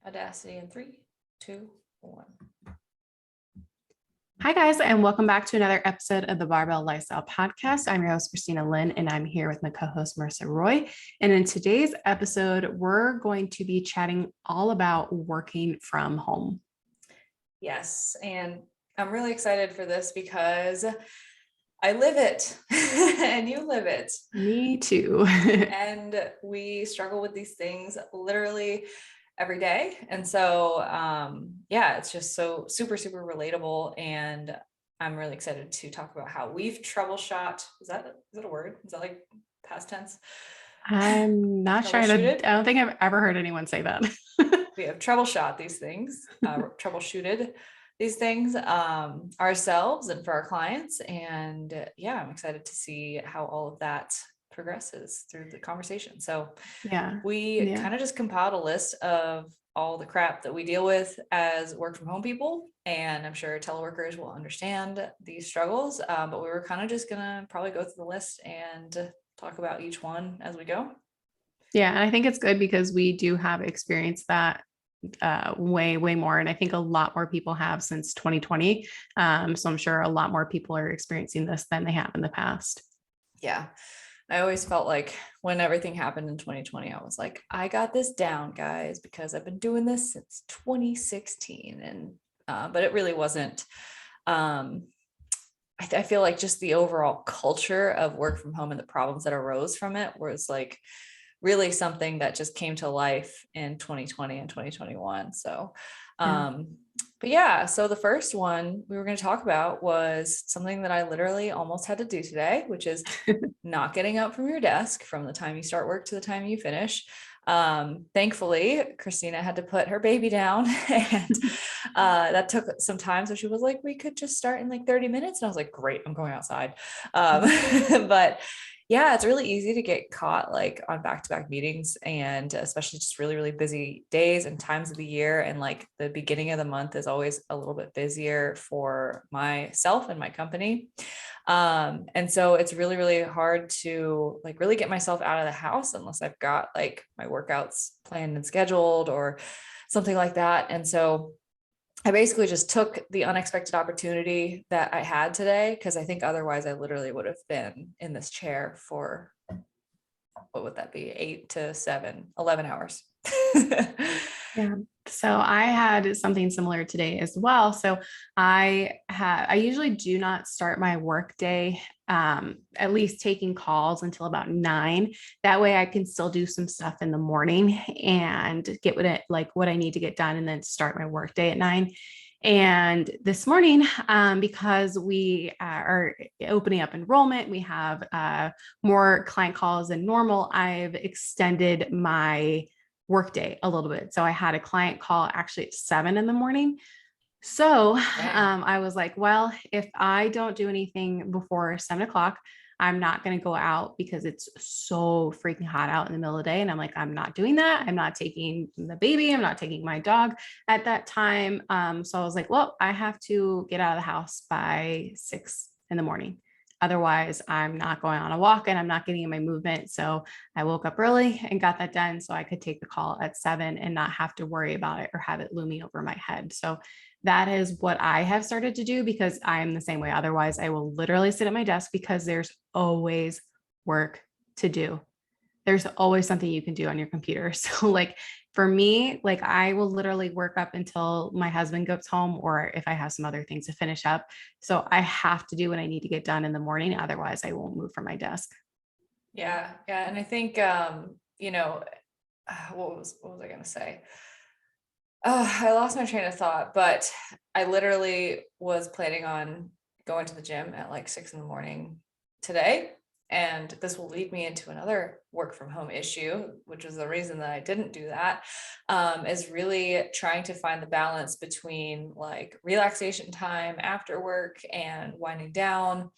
Audacity in 3, 2, 1. Hi, guys, and welcome back to another episode of the Barbell Lifestyle Podcast. I'm your host, Christina Lynn, and I'm here with my co-host, Marissa Roy. And in today's episode, we're going to be chatting all about working from home. Yes, and I'm really excited for this because I live it and you live it. Me too. And we struggle with these things literally every day. And so, it's just so super relatable. And I'm really excited to talk about how we've troubleshot. Is that a word? Is that like past tense? I'm not sure. I don't think I've ever heard anyone say that. We have troubleshot these things, troubleshooted these things ourselves and for our clients. And I'm excited to see how all of that progresses through the conversation. So we kind of just compiled a list of all the crap that we deal with as work from home people. And I'm sure teleworkers will understand these struggles. But we were kind of just gonna probably go through the list and talk about each one as we go. Yeah, and I think it's good because we do have experienced that way more. And I think a lot more people have since 2020. So I'm sure a lot more people are experiencing this than they have in the past. Yeah. I always felt like when everything happened in 2020, I was like, I got this down, guys, because I've been doing this since 2016. And, but it really wasn't. I feel like just the overall culture of work from home and the problems that arose from it was like really something that just came to life in 2020 and 2021. So, so the first one we were going to talk about was something that I literally almost had to do today, which is not getting up from your desk from the time you start work to the time you finish. Thankfully, Christina had to put her baby down and that took some time. So she was like, we could just start in like 30 minutes. And I was like, great, I'm going outside. But yeah, it's really easy to get caught like on back-to-back meetings, and especially just really busy days and times of the year. And like the beginning of the month is always a little bit busier for myself and my company. And so it's really hard to like really get myself out of the house unless I've got like my workouts planned and scheduled or something like that. And so I basically just took the unexpected opportunity that I had today, because I think otherwise I literally would have been in this chair for, what would that be? 8 to 11 hours. Yeah. So I had something similar today as well. So I usually do not start my work day, at least taking calls until about 9. That way I can still do some stuff in the morning and get what I need to get done and then start my work day at 9. And this morning, because we are opening up enrollment, we have more client calls than normal. I've extended my workday a little bit. So I had a client call actually at 7 in the morning. So I was like, well, if I don't do anything before 7 o'clock, I'm not going to go out because it's so freaking hot out in the middle of the day. And I'm like, I'm not doing that. I'm not taking the baby. I'm not taking my dog at that time. So I was like, well, I have to get out of the house by 6 in the morning. Otherwise, I'm not going on a walk and I'm not getting in my movement. So I woke up early and got that done so I could take the call at 7 and not have to worry about it or have it looming over my head. So that is what I have started to do because I'm the same way. Otherwise, I will literally sit at my desk because there's always work to do. There's always something you can do on your computer. So like for me, like I will literally work up until my husband goes home or if I have some other things to finish up. So I have to do what I need to get done in the morning. Otherwise I won't move from my desk. Yeah. And I think, what was I going to say? I lost my train of thought, but I literally was planning on going to the gym at like 6 in the morning today. And this will lead me into another work from home issue, which is the reason that I didn't do that, is really trying to find the balance between like relaxation time after work and winding down,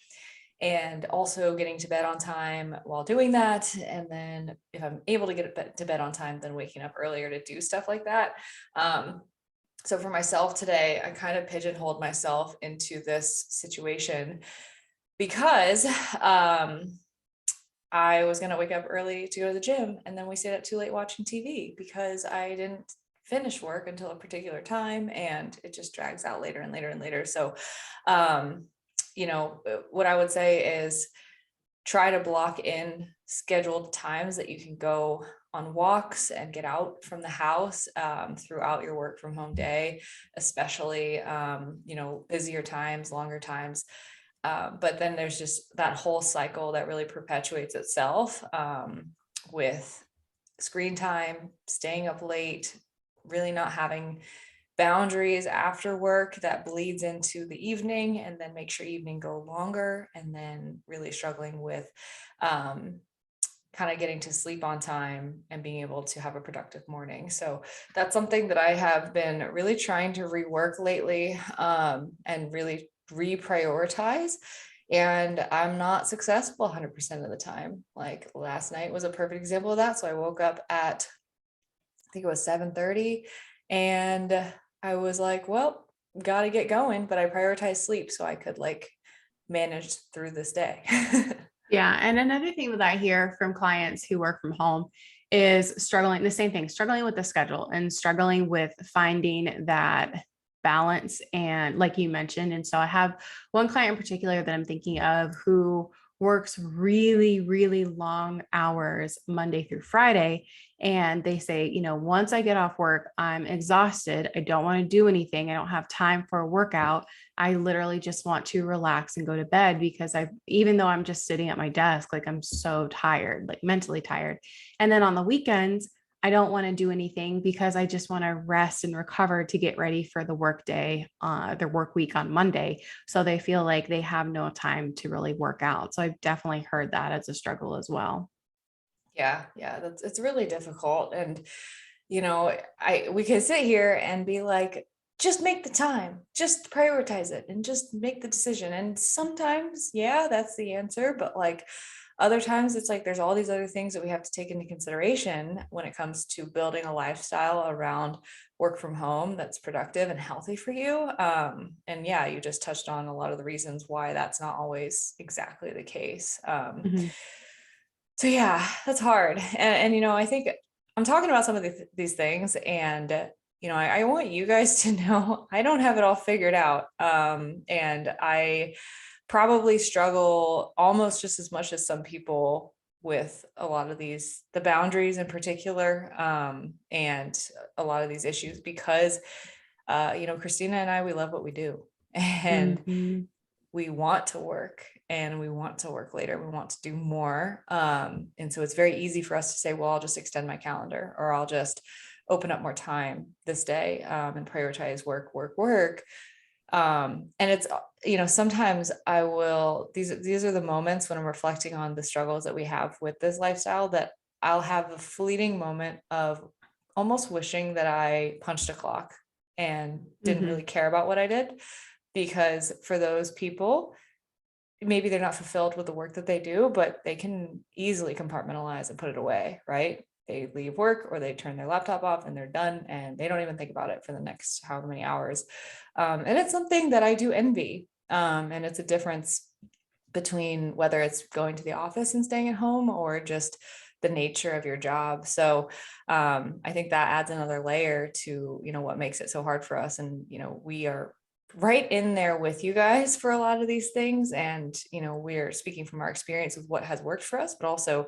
and also getting to bed on time while doing that. And then if I'm able to get to bed on time, then waking up earlier to do stuff like that. So for myself today, I kind of pigeonholed myself into this situation because I was going to wake up early to go to the gym, and then we stayed up too late watching TV because I didn't finish work until a particular time, and it just drags out later and later and later. So, what I would say is try to block in scheduled times that you can go on walks and get out from the house throughout your work from home day, especially, busier times, longer times. But then there's just that whole cycle that really perpetuates itself with screen time, staying up late, really not having boundaries after work that bleeds into the evening, and then make sure evening go longer, and then really struggling with kind of getting to sleep on time and being able to have a productive morning. So that's something that I have been really trying to rework lately, and really reprioritize. And I'm not successful 100% of the time. Like last night was a perfect example of that. So I woke up at, I think it was 7:30, and I was like, well, got to get going, but I prioritized sleep so I could like manage through this day. Yeah. And another thing that I hear from clients who work from home is struggling, the same thing, struggling with the schedule and struggling with finding that balance. And like you mentioned, and so I have one client in particular that I'm thinking of who works really, really long hours Monday through Friday. And they say, once I get off work, I'm exhausted. I don't want to do anything. I don't have time for a workout. I literally just want to relax and go to bed because even though I'm just sitting at my desk, like I'm so tired, like mentally tired. And then on the weekends, I don't want to do anything because I just want to rest and recover to get ready for the work day, their work week on Monday. So they feel like they have no time to really work out. So I've definitely heard that as a struggle as well. Yeah, it's really difficult. And we could sit here and be like, just make the time, just prioritize it and just make the decision. And sometimes, yeah, that's the answer. But like other times it's like there's all these other things that we have to take into consideration when it comes to building a lifestyle around work from home that's productive and healthy for you. And yeah, you just touched on a lot of the reasons why that's not always exactly the case. Mhm. So yeah, that's hard. And I think I'm talking about some of these things, and I want you guys to know I don't have it all figured out. And I probably struggle almost just as much as some people with a lot of the boundaries in particular, and a lot of these issues because Christina and I, we love what we do. And Mhm. we want to work, and we want to work later. We want to do more. And so it's very easy for us to say, well, I'll just extend my calendar, or I'll just open up more time this day, and prioritize work, work, work. And it's, sometimes these are the moments when I'm reflecting on the struggles that we have with this lifestyle, that I'll have a fleeting moment of almost wishing that I punched a clock and didn't really Mhm. care about what I did. Because for those people, maybe they're not fulfilled with the work that they do, but they can easily compartmentalize and put it away, right? They leave work or they turn their laptop off and they're done, and they don't even think about it for the next however many hours. And it's something that I do envy. And it's a difference between whether it's going to the office and staying at home, or just the nature of your job. So I think that adds another layer to, what makes it so hard for us. And, we are right in there with you guys for a lot of these things. And, we're speaking from our experience with what has worked for us, but also,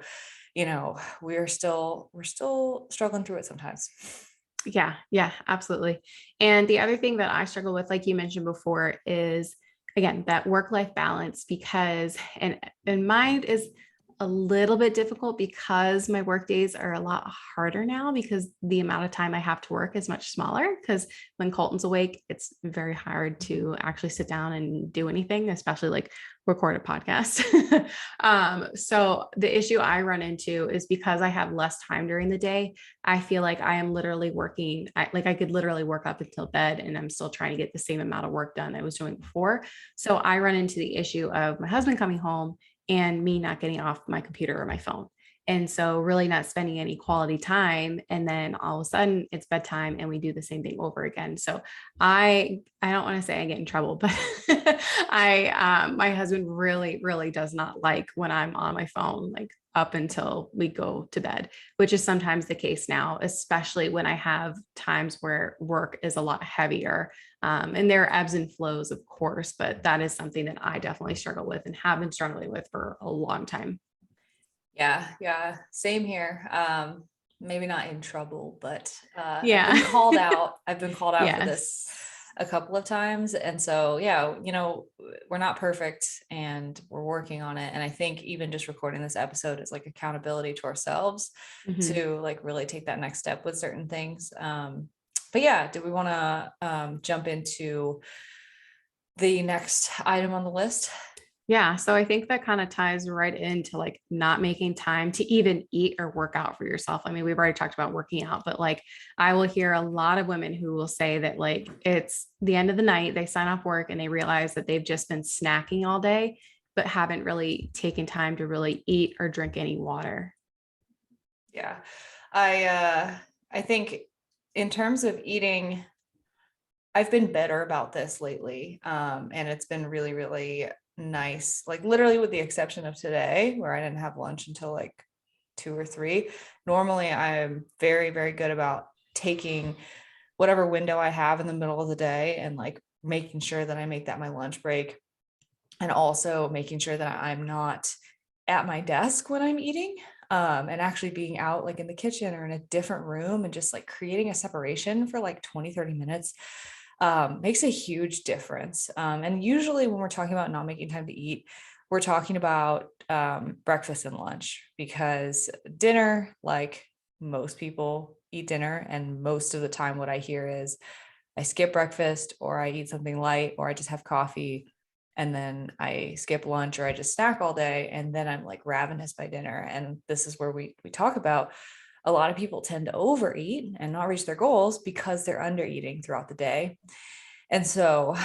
we're still struggling through it sometimes. Yeah, yeah, absolutely. And the other thing that I struggle with, like you mentioned before, is again that work-life balance because and mine is a little bit difficult because my work days are a lot harder now because the amount of time I have to work is much smaller because when Colton's awake, it's very hard to actually sit down and do anything, especially like record a podcast. So the issue I run into is because I have less time during the day, I feel like I am literally working. I could literally work up until bed and I'm still trying to get the same amount of work done I was doing before. So I run into the issue of my husband coming home and me not getting off my computer or my phone. And so really not spending any quality time. And then all of a sudden it's bedtime and we do the same thing over again. So I don't want to say I get in trouble, but my husband really, really does not like when I'm on my phone, like up until we go to bed, which is sometimes the case now, especially when I have times where work is a lot heavier. And there are ebbs and flows, of course, but that is something that I definitely struggle with and have been struggling with for a long time. Yeah, same here. Maybe not in trouble, but I've Yeah. been called out. I've been called out for this Yes. a couple of times. And so, yeah, we're not perfect and we're working on it. And I think even just recording this episode is like accountability to ourselves Mhm. to like really take that next step with certain things. But yeah, do we want to jump into the next item on the list? Yeah. So I think that kind of ties right into like not making time to even eat or work out for yourself. I mean, we've already talked about working out, but like I will hear a lot of women who will say that like it's the end of the night, they sign off work and they realize that they've just been snacking all day, but haven't really taken time to really eat or drink any water. Yeah. I think in terms of eating, I've been better about this lately. And it's been really, really nice. Like literally with the exception of today, where I didn't have lunch until like 2 or 3. Normally I'm very, very good about taking whatever window I have in the middle of the day and like making sure that I make that my lunch break. And also making sure that I'm not at my desk when I'm eating, and actually being out like in the kitchen or in a different room and just like creating a separation for like 20, 30 minutes makes a huge difference. And usually when we're talking about not making time to eat, we're talking about breakfast and lunch, because dinner, like most people eat dinner, and most of the time what I hear is I skip breakfast or I eat something light or I just have coffee, and then I skip lunch or I just snack all day, and then I'm like ravenous by dinner. And this is where we talk about a lot of people tend to overeat and not reach their goals because they're under eating throughout the day. And so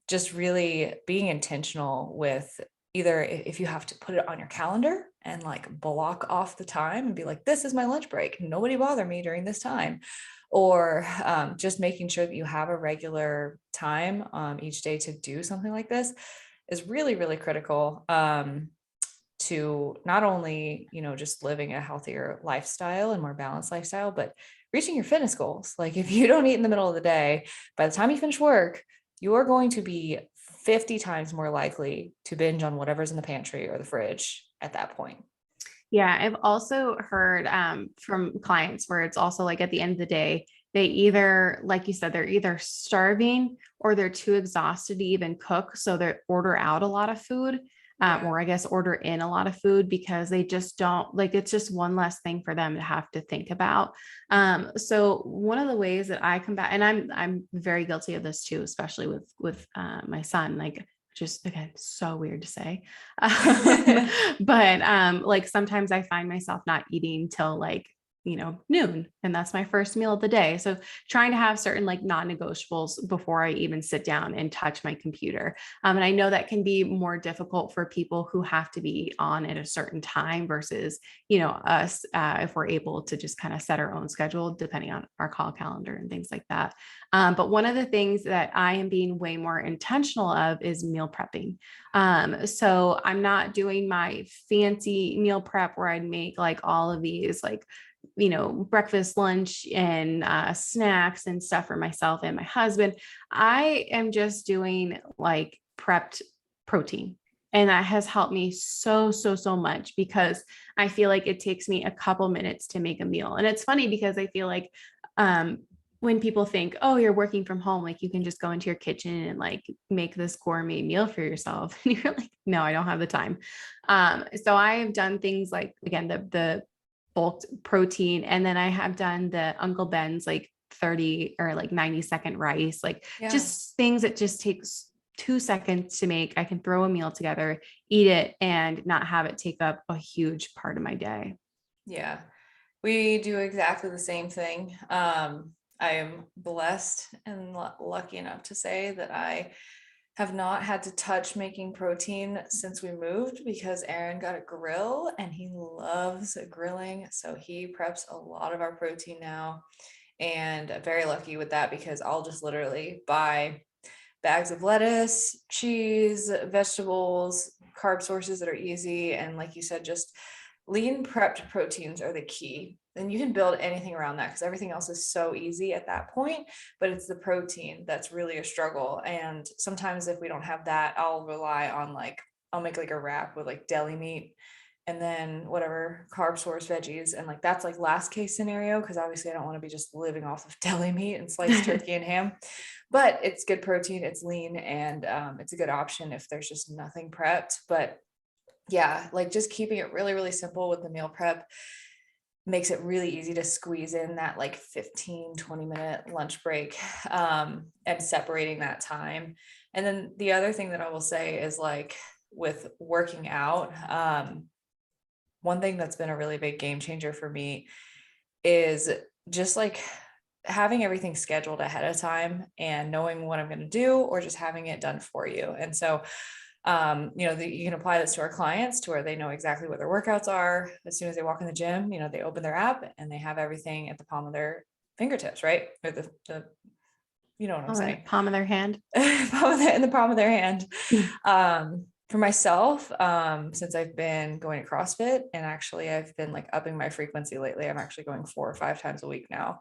just really being intentional with either if you have to put it on your calendar and like block off the time and be like, this is my lunch break, nobody bother me during this time, or just making sure that you have a regular time each day to do something like this is really, really critical to not only, just living a healthier lifestyle and more balanced lifestyle, but reaching your fitness goals. Like if you don't eat in the middle of the day, by the time you finish work, you are going to be 50 times more likely to binge on whatever's in the pantry or the fridge at that point. Yeah, I've also heard from clients where it's also like at the end of the day, they either, like you said, they're either starving or they're too exhausted to even cook. So they order out a lot of food, Yeah. or I guess order in a lot of food because they just don't like it's just one less thing for them to have to think about. So one of the ways that I combat, and I'm very guilty of this too, especially with my son, like just again, so weird to say. But like sometimes I find myself not eating till like, noon, and that's my first meal of the day. So trying to have certain like non-negotiables before I even sit down and touch my computer. And I know that can be more difficult for people who have to be on at a certain time versus, us, if we're able to just kind of set our own schedule depending on our call calendar and things like that. But one of the things that I am being way more intentional of is meal prepping. So I'm not doing my fancy meal prep where I'd make like all of these like, breakfast, lunch, and snacks and stuff for myself and my husband. I am just doing like prepped protein. And that has helped me so, so, so much because I feel like it takes me a couple minutes to make a meal. And it's funny because I feel like um, when people think, oh, you're working from home, like you can just go into your kitchen and like make this gourmet meal for yourself. And you're like, no, I don't have the time. So I have done things like, again, the bulk protein. And then I have done the Uncle Ben's like 30 or like 90-second rice, like Yeah. just things that just takes 2 seconds to make. I can throw a meal together, eat it, and not have it take up a huge part of my day. Yeah. We do exactly the same thing. I am blessed and lucky enough to say that I have not had to touch making protein since we moved because Aaron got a grill and he loves grilling. So he preps a lot of our protein now. And I'm very lucky with that because I'll just literally buy bags of lettuce, cheese, vegetables, carb sources that are easy. And like you said, just lean prepped proteins are the key. And you can build anything around that because everything else is so easy at that point, but it's the protein that's really a struggle. And sometimes if we don't have that, I'll rely on like, I'll make like a wrap with like deli meat and then whatever carb source veggies. And like, that's like last case scenario. Cause obviously I don't want to be just living off of deli meat and sliced turkey and ham, but it's good protein, it's lean, and it's a good option if there's just nothing prepped. But yeah, like just keeping it really, really simple with the meal prep makes it really easy to squeeze in that like 15-20 minute lunch break, and separating that time. And then the other thing that I will say is like with working out, one thing that's been a really big game changer for me is just like having everything scheduled ahead of time and knowing what I'm going to do, or just having it done for you. And so you can apply this to our clients to where they know exactly what their workouts are. As soon as they walk in the gym, they open their app and they have everything at the palm of their fingertips, right? Or you know what I'm saying? Palm of their hand. In the palm of their hand. Mm. For myself, since I've been going to CrossFit, and actually I've been like upping my frequency lately, I'm actually going 4 or 5 times a week now.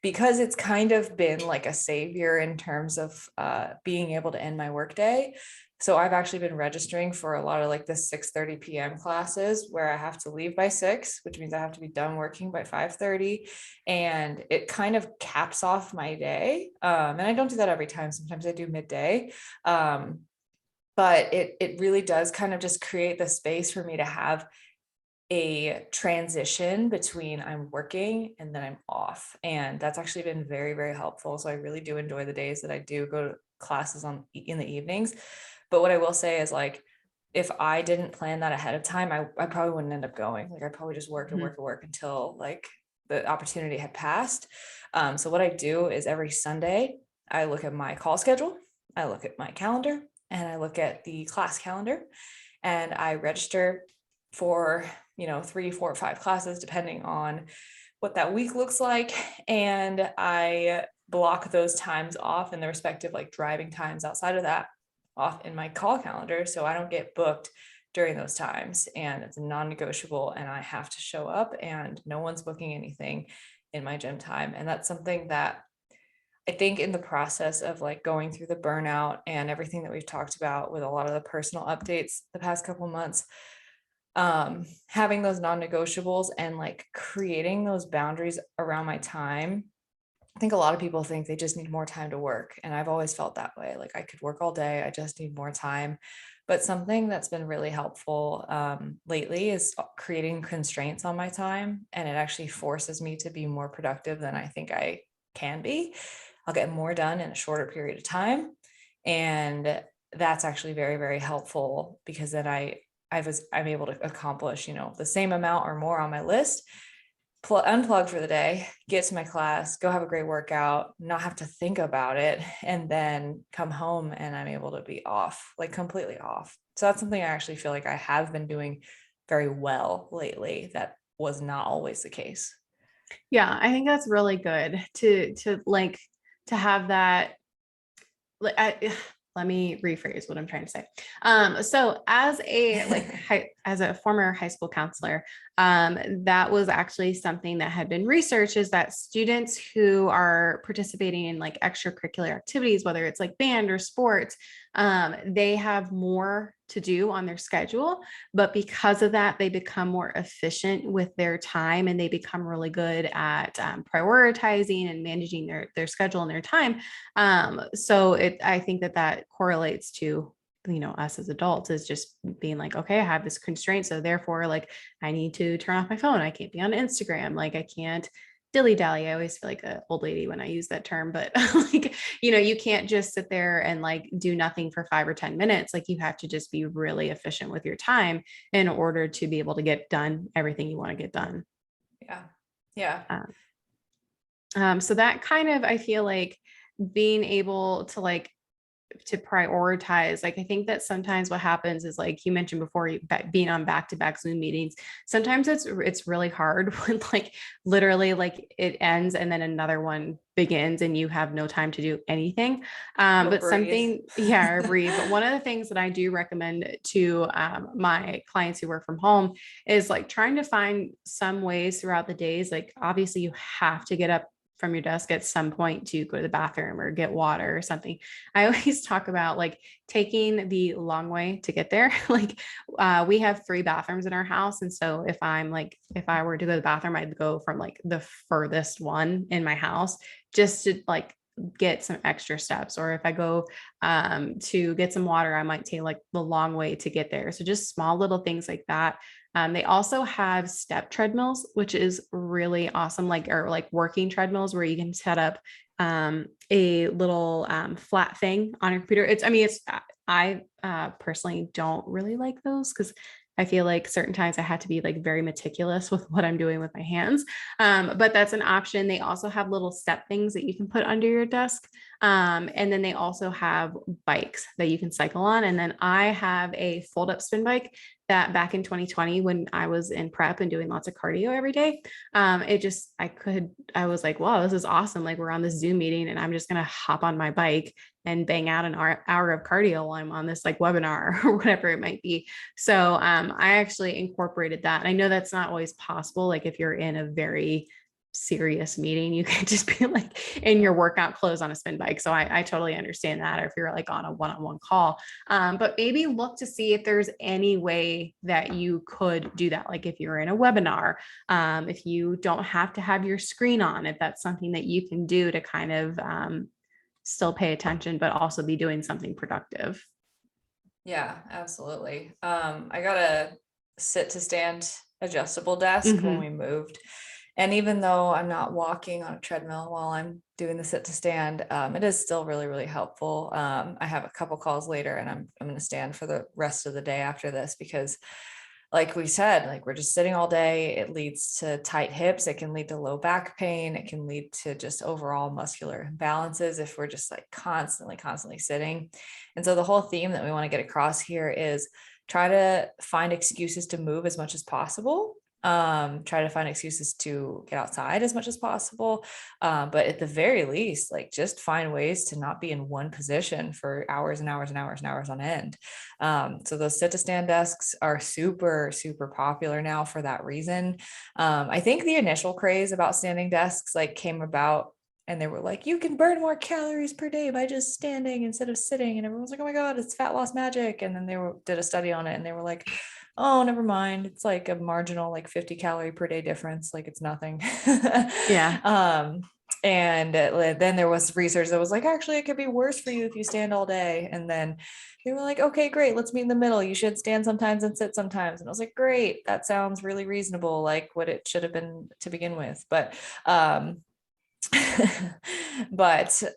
Because it's kind of been like a savior in terms of being able to end my workday. So I've actually been registering for a lot of like the 6:30 p.m. classes where I have to leave by 6, which means I have to be done working by 5:30. And it kind of caps off my day. And I don't do that every time. Sometimes I do midday. But it really does kind of just create the space for me to have a transition between I'm working and then I'm off. And that's actually been very, very helpful. So I really do enjoy the days that I do go to classes in the evenings. But what I will say is like, if I didn't plan that ahead of time, I probably wouldn't end up going. Like I probably just work and work and work until like the opportunity had passed. So what I do is every Sunday, I look at my call schedule, I look at my calendar, and I look at the class calendar, and I register for 3, 4, or 5 classes depending on what that week looks like. And I block those times off, and the respective like driving times outside of that off in my call calendar, so I don't get booked during those times. And it's non-negotiable, and I have to show up, and no one's booking anything in my gym time. And that's something that I think in the process of like going through the burnout and everything that we've talked about with a lot of the personal updates the past couple months, having those non-negotiables and like creating those boundaries around my time. I think a lot of people think they just need more time to work. And I've always felt that way. Like I could work all day, I just need more time. But something that's been really helpful lately is creating constraints on my time. And it actually forces me to be more productive than I think I can be. I'll get more done in a shorter period of time. And that's actually very, very helpful, because then I'm able to accomplish, the same amount or more on my list, unplug for the day, get to my class, go have a great workout, not have to think about it, and then come home and I'm able to be off, like completely off. So that's something I actually feel like I have been doing very well lately. That was not always the case. Yeah, I think that's really good to have that. Let me rephrase what I'm trying to say. So as as a former high school counselor, that was actually something that had been researched, is that students who are participating in like extracurricular activities, whether it's like band or sports, they have more to do on their schedule, but because of that, they become more efficient with their time, and they become really good at prioritizing and managing their schedule and their time. I think that correlates to us as adults, is just being like, okay, I have this constraint, so therefore like I need to turn off my phone, I can't be on Instagram, like I can't dilly-dally. I always feel like an old lady when I use that term, but like, you can't just sit there and like do nothing for 5 or 10 minutes. Like you have to just be really efficient with your time in order to be able to get done everything you want to get done. Yeah. Yeah. So that kind of, I feel like being able to like to prioritize. Like, I think that sometimes what happens is, like you mentioned before, being on back-to-back Zoom meetings, sometimes it's really hard when like literally like it ends and then another one begins and you have no time to do anything. Or But breathe. something, yeah, or breathe. But one of the things that I do recommend to my clients who work from home is like trying to find some ways throughout the days. Like, obviously you have to get up from your desk at some point to go to the bathroom or get water or something. I always talk about like taking the long way to get there. Like, we have 3 bathrooms in our house. And so if I were to go to the bathroom, I'd go from like the furthest one in my house just to like get some extra steps. Or if I go to get some water, I might take like the long way to get there. So just small little things like that. They also have step treadmills, which is really awesome, like, or like working treadmills where you can set up a little flat thing on your computer. I personally don't really like those because I feel like certain times I had to be like very meticulous with what I'm doing with my hands. But that's an option. They also have little step things that you can put under your desk. And then they also have bikes that you can cycle on. And then I have a fold up spin bike that back in 2020, when I was in prep and doing lots of cardio every day, I was like, wow, this is awesome. Like, we're on this Zoom meeting and I'm just going to hop on my bike and bang out an hour of cardio while I'm on this like webinar or whatever it might be. So I actually incorporated that. And I know that's not always possible. Like, if you're in a very serious meeting, you can just be like in your workout clothes on a spin bike. So I totally understand that. Or if you're like on a one-on-one call, but maybe look to see if there's any way that you could do that. Like, if you're in a webinar, if you don't have to have your screen on, if that's something that you can do to kind of still pay attention, but also be doing something productive. Yeah, absolutely. I got a sit to stand adjustable desk when we moved. And even though I'm not walking on a treadmill while I'm doing the sit to stand, it is still really, really helpful. I have a couple calls later and I'm going to stand for the rest of the day after this because, like we said, like, we're just sitting all day. It leads to tight hips. It can lead to low back pain. It can lead to just overall muscular imbalances if we're just like constantly sitting. And so the whole theme that we want to get across here is try to find excuses to move as much as possible. Try to find excuses to get outside as much as possible. But at the very least, like, just find ways to not be in one position for hours and hours and hours and hours on end. So those sit to stand desks are super, super popular now for that reason. I think the initial craze about standing desks like came about and they were like, you can burn more calories per day by just standing instead of sitting. And everyone was like, oh my God, it's fat loss magic. And then did a study on it and they were like, oh, never mind. It's like a marginal, like 50 calorie per day difference. Like, it's nothing. Yeah. And then there was research that was like, actually, it could be worse for you if you stand all day. And then they were like, okay, great. Let's meet in the middle. You should stand sometimes and sit sometimes. And I was like, great. That sounds really reasonable. Like what it should have been to begin with. But,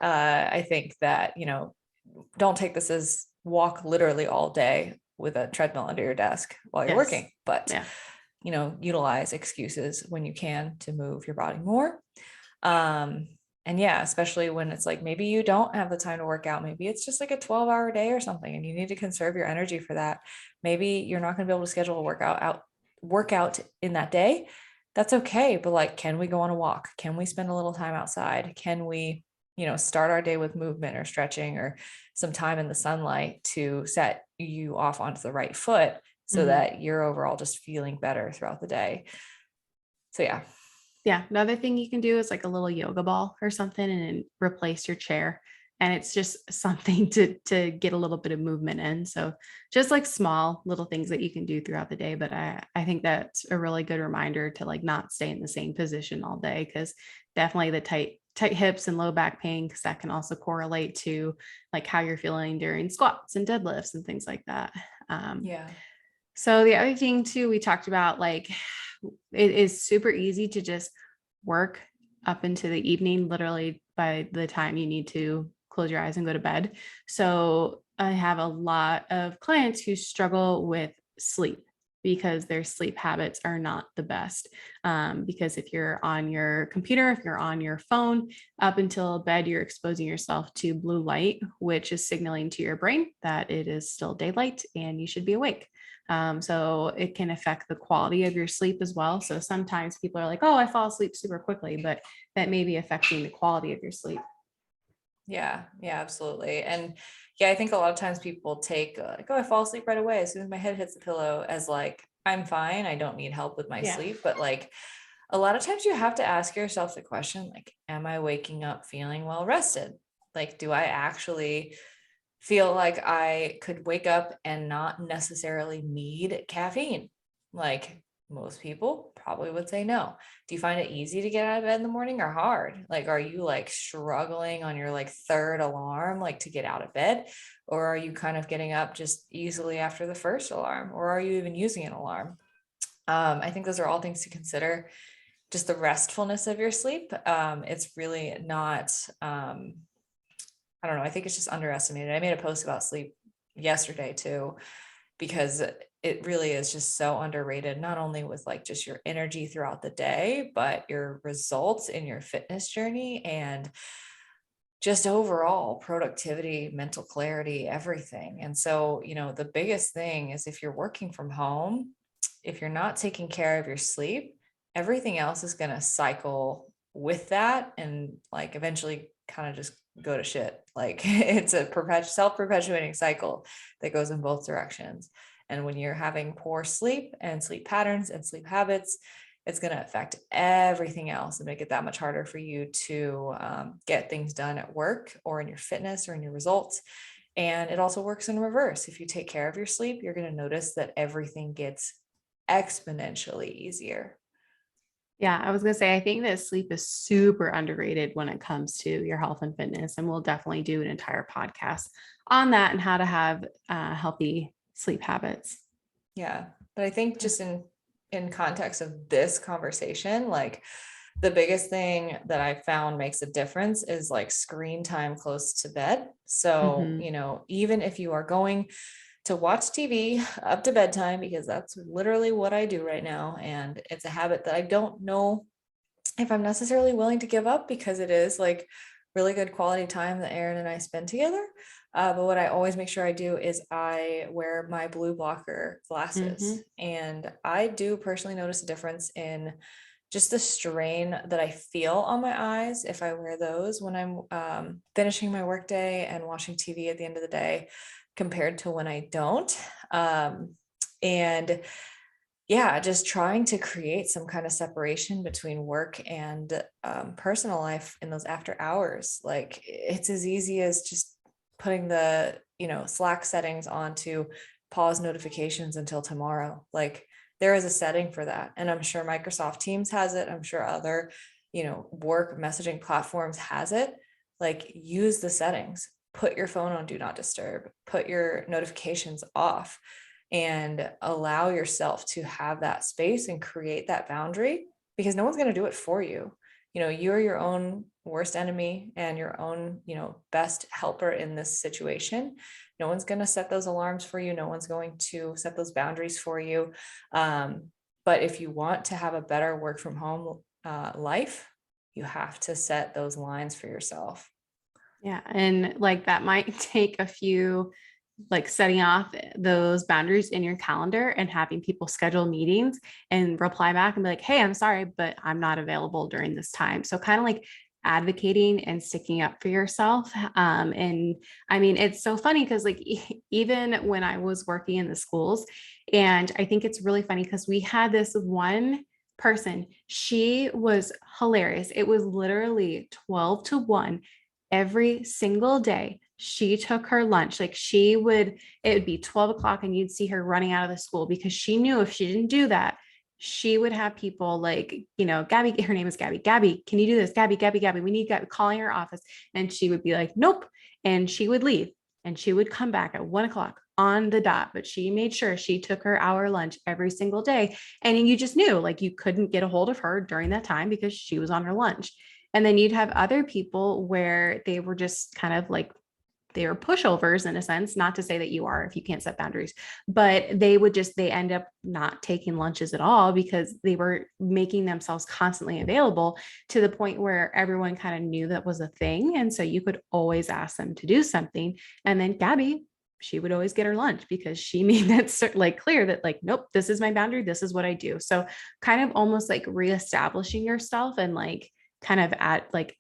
I think that, don't take this as walk literally all day with a treadmill under your desk while you're Yes. working, but Yeah. utilize excuses when you can to move your body more. And yeah, especially when it's like, maybe you don't have the time to work out. Maybe it's just like a 12-hour day or something, and you need to conserve your energy for that. Maybe you're not going to be able to schedule a workout in that day. That's okay. But like, can we go on a walk? Can we spend a little time outside? Can we, start our day with movement or stretching or some time in the sunlight to set you off onto the right foot so that you're overall just feeling better throughout the day. So yeah. Yeah. Another thing you can do is like a little yoga ball or something and replace your chair. And it's just something to get a little bit of movement in. So just like small little things that you can do throughout the day. But I think that's a really good reminder to like not stay in the same position all day, because definitely the tight hips and low back pain, because that can also correlate to like how you're feeling during squats and deadlifts and things like that. Yeah. So the other thing too, we talked about, like, it is super easy to just work up into the evening, literally by the time you need to close your eyes and go to bed. So I have a lot of clients who struggle with sleep because their sleep habits are not the best. Because if you're on your computer, if you're on your phone up until bed, you're exposing yourself to blue light, which is signaling to your brain that it is still daylight and you should be awake. So it can affect the quality of your sleep as well. So sometimes people are like, oh, I fall asleep super quickly, but that may be affecting the quality of your sleep. Yeah, yeah, absolutely. And yeah, I think a lot of times people take like, oh, I fall asleep right away as soon as my head hits the pillow, as like, I'm fine, I don't need help with my Yeah. sleep. But like a lot of times you have to ask yourself the question, like, am I waking up feeling well rested? Like, do I actually feel like I could wake up and not necessarily need caffeine? Like most people probably would say no. Do you find it easy to get out of bed in the morning or hard? Like, are you like struggling on your like third alarm, like to get out of bed? Or are you kind of getting up just easily after the first alarm? Or are you even using an alarm? I think those are all things to consider. Just the restfulness of your sleep. It's really not, I don't know. I think it's just underestimated. I made a post about sleep yesterday too, because it really is just so underrated, not only with like just your energy throughout the day, but your results in your fitness journey and just overall productivity, mental clarity, everything. And so, the biggest thing is if you're working from home, if you're not taking care of your sleep, everything else is going to cycle with that and like eventually kind of just go to shit. Like it's a self-perpetuating cycle that goes in both directions. And when you're having poor sleep and sleep patterns and sleep habits, it's going to affect everything else and make it that much harder for you to get things done at work or in your fitness or in your results. And it also works in reverse. If you take care of your sleep, you're going to notice that everything gets exponentially easier. Yeah, I was going to say, I think that sleep is super underrated when it comes to your health and fitness. And we'll definitely do an entire podcast on that and how to have healthy sleep habits. Yeah. But I think just in context of this conversation, like the biggest thing that I found makes a difference is like screen time close to bed. So, Mhm. Even if you are going to watch TV up to bedtime, because that's literally what I do right now. And it's a habit that I don't know if I'm necessarily willing to give up because it is like really good quality time that Aaron and I spend together. But what I always make sure I do is I wear my blue blocker glasses. Mhm. And I do personally notice a difference in just the strain that I feel on my eyes if I wear those when I'm finishing my workday and watching TV at the end of the day compared to when I don't. And yeah, just trying to create some kind of separation between work and personal life in those after hours. Like it's as easy as just putting the, Slack settings on to pause notifications until tomorrow. Like there is a setting for that. And I'm sure Microsoft Teams has it. I'm sure other, work messaging platforms has it. Like use the settings, put your phone on do not disturb, put your notifications off and allow yourself to have that space and create that boundary because no one's going to do it for you. You're your own worst enemy and your own, best helper in this situation. No one's going to set those alarms for you. No one's going to set those boundaries for you. But if you want to have a better work from home life, you have to set those lines for yourself. Yeah. And like that might take a few, like setting off those boundaries in your calendar and having people schedule meetings and reply back and be like, hey, I'm sorry, but I'm not available during this time. So kind of like advocating and sticking up for yourself. And I mean, it's so funny because like even when I was working in the schools, and I think it's really funny because we had this one person, she was hilarious. It was literally 12 to 1 every single day. She took her lunch. Like it would be 12 o'clock and you'd see her running out of the school because she knew if she didn't do that, she would have people like, Gabby, her name is Gabby. Gabby, can you do this? Gabby, we need Gabby calling her office. And she would be like, nope. And she would leave and she would come back at 1 o'clock on the dot. But she made sure she took her hour lunch every single day. And you just knew like you couldn't get a hold of her during that time because she was on her lunch. And then you'd have other people where they were just kind of like they are pushovers in a sense, not to say that you are if you can't set boundaries, but they end up not taking lunches at all because they were making themselves constantly available to the point where everyone kind of knew that was a thing. And so you could always ask them to do something. And then Gabby, she would always get her lunch because she made that like clear that like, nope, this is my boundary. This is what I do. So kind of almost like reestablishing yourself and like kind of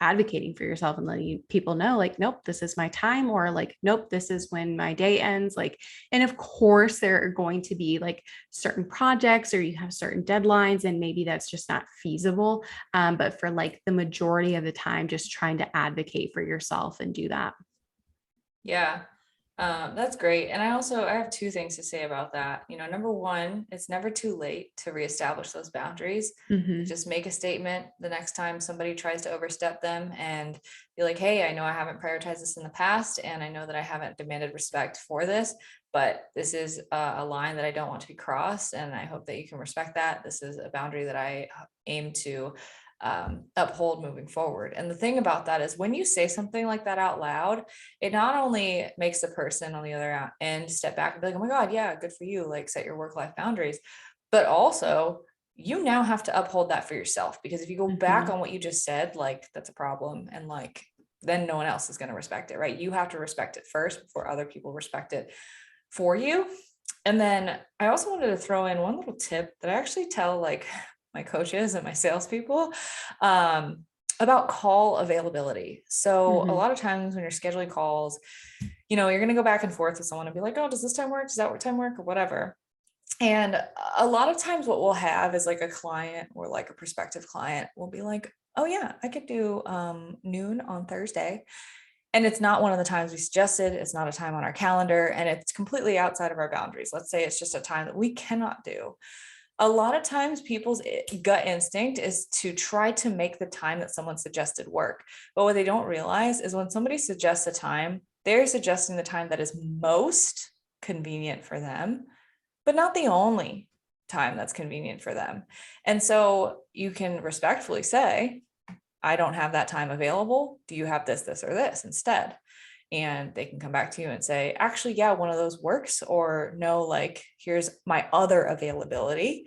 advocating for yourself and letting people know like, nope, this is my time, or like, nope, this is when my day ends. Like, and of course there are going to be like certain projects or you have certain deadlines and maybe that's just not feasible. But for like the majority of the time, just trying to advocate for yourself and do that. Yeah. That's great. And I have two things to say about that. Number one, it's never too late to reestablish those boundaries. Mm-hmm. Just make a statement the next time somebody tries to overstep them and be like, hey, I know I haven't prioritized this in the past, and I know that I haven't demanded respect for this, but this is a line that I don't want to be crossed. And I hope that you can respect that. This is a boundary that I aim to uphold moving forward. And the thing about that is when you say something like that out loud, it not only makes the person on the other end step back and be like, oh my God, yeah, good for you. Like set your work-life boundaries. But also you now have to uphold that for yourself, because if you go back on what you just said, like that's a problem. And like, then no one else is going to respect it, right? You have to respect it first before other people respect it for you. And then I also wanted to throw in one little tip that I actually tell like my coaches and my salespeople about call availability. So a lot of times when you're scheduling calls, you're going to go back and forth with someone and be like, oh, does this time work? Does that time work? Or whatever. And a lot of times what we'll have is like a client or like a prospective client will be like, oh yeah, I could do noon on Thursday. And it's not one of the times we suggested. It's not a time on our calendar, and it's completely outside of our boundaries. Let's say it's just a time that we cannot do. A lot of times people's gut instinct is to try to make the time that someone suggested work. But what they don't realize is when somebody suggests a time, they're suggesting the time that is most convenient for them, but not the only time that's convenient for them. And so you can respectfully say, I don't have that time available. Do you have this, this, or this instead? And they can come back to you and say, actually, yeah, one of those works, or no, like, here's my other availability.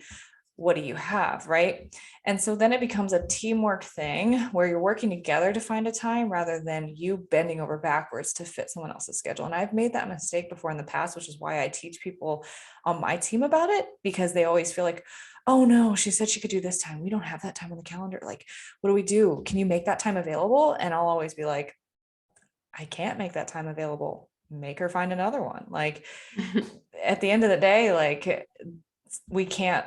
What do you have? Right. And so then it becomes a teamwork thing where you're working together to find a time rather than you bending over backwards to fit someone else's schedule. And I've made that mistake before in the past, which is why I teach people on my team about it, because they always feel like, oh no, she said she could do this time. We don't have that time on the calendar. Like, what do we do? Can you make that time available? And I'll always be like, I can't make that time available. Make her find another one. Like at the end of the day, like we can't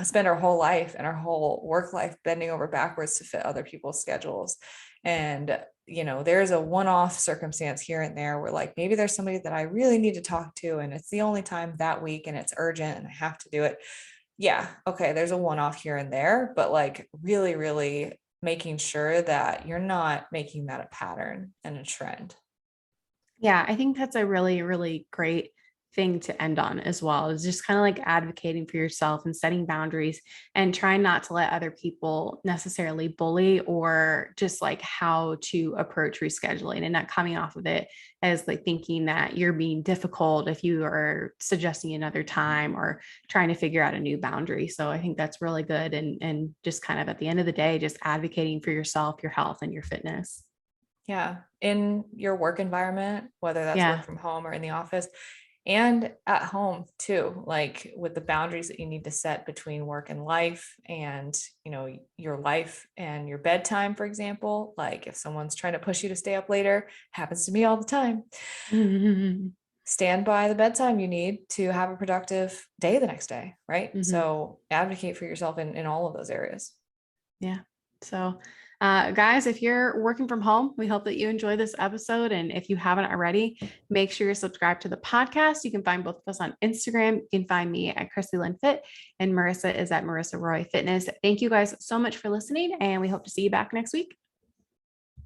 spend our whole life and our whole work life bending over backwards to fit other people's schedules. And, there's a one-off circumstance here and there where like, maybe there's somebody that I really need to talk to and it's the only time that week and it's urgent and I have to do it. Yeah. Okay. There's a one-off here and there, but like really, really making sure that you're not making that a pattern and a trend. Yeah, I think that's a really, really great thing to end on as well, is just kind of like advocating for yourself and setting boundaries and trying not to let other people necessarily bully or just like how to approach rescheduling, and not coming off of it as like thinking that you're being difficult if you are suggesting another time or trying to figure out a new boundary. So I think that's really good. And just kind of at the end of the day, just advocating for yourself, your health and your fitness. Yeah. In your work environment, whether that's Yeah. work from home or in the office, and at home too, like with the boundaries that you need to set between work and life and, your life and your bedtime, for example. Like if someone's trying to push you to stay up later, happens to me all the time. Mm-hmm. Stand by the bedtime you need to have a productive day the next day, right? Mm-hmm. So advocate for yourself in all of those areas. Yeah. So, guys, if you're working from home, we hope that you enjoy this episode. And if you haven't already, make sure you're subscribed to the podcast. You can find both of us on Instagram. You can find me at Chrissy Lynn Fit, and Marissa is at Marissa Roy Fitness. Thank you guys so much for listening, and we hope to see you back next week.